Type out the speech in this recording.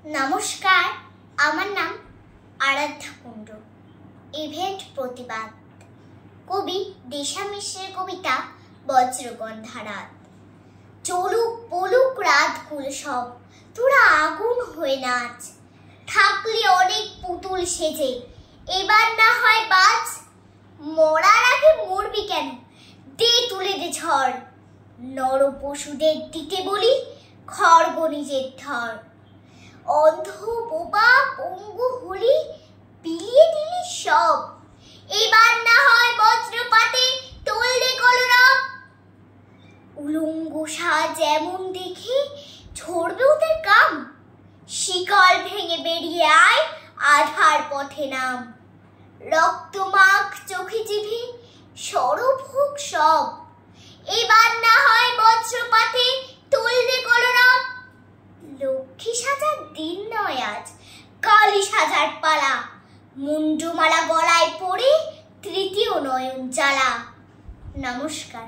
নমস্কার, আমার নাম আরাধ্যা কুণ্ডু। ইভেন্ট প্রতিবাদ। কবি দেশা মিশ্রের কবিতা বজ্রগন্ধা রাত। চলুক পলুক রাত কুল সব, তোরা আগুন হয়ে নাচ। থাকলে অনেক পুতুল সেজে, এবার না হয় বাজ। মরার আগে মরবি কেন, দে তুলে দে ঝড়। নর পশুদের দিতে বলি খড়গ নিজের ধর। অন্ধ বোবা পঙ্গু হলি বিলিয়ে দিলি সব, এবার না হয় বজ্রপাতে তোললে কলরব। উলঙ্গ সাজ এমন দেখে ঝরবে ওদের কাম, শিকল ভেঙে বেরিয়ে আয় আধার পথে নাম। রক্ত মাখ চোখে জিভে সরব হোক সব, এবার না হয় বজ্রপাতে তোললে কলরব। লক্ষ্মী সাজার দিন নয় আজ, কালী সাজার পালা। মুন্ডুমালা গলায় পড়ে তৃতীয় নয়ন জ্বালা। নমস্কার।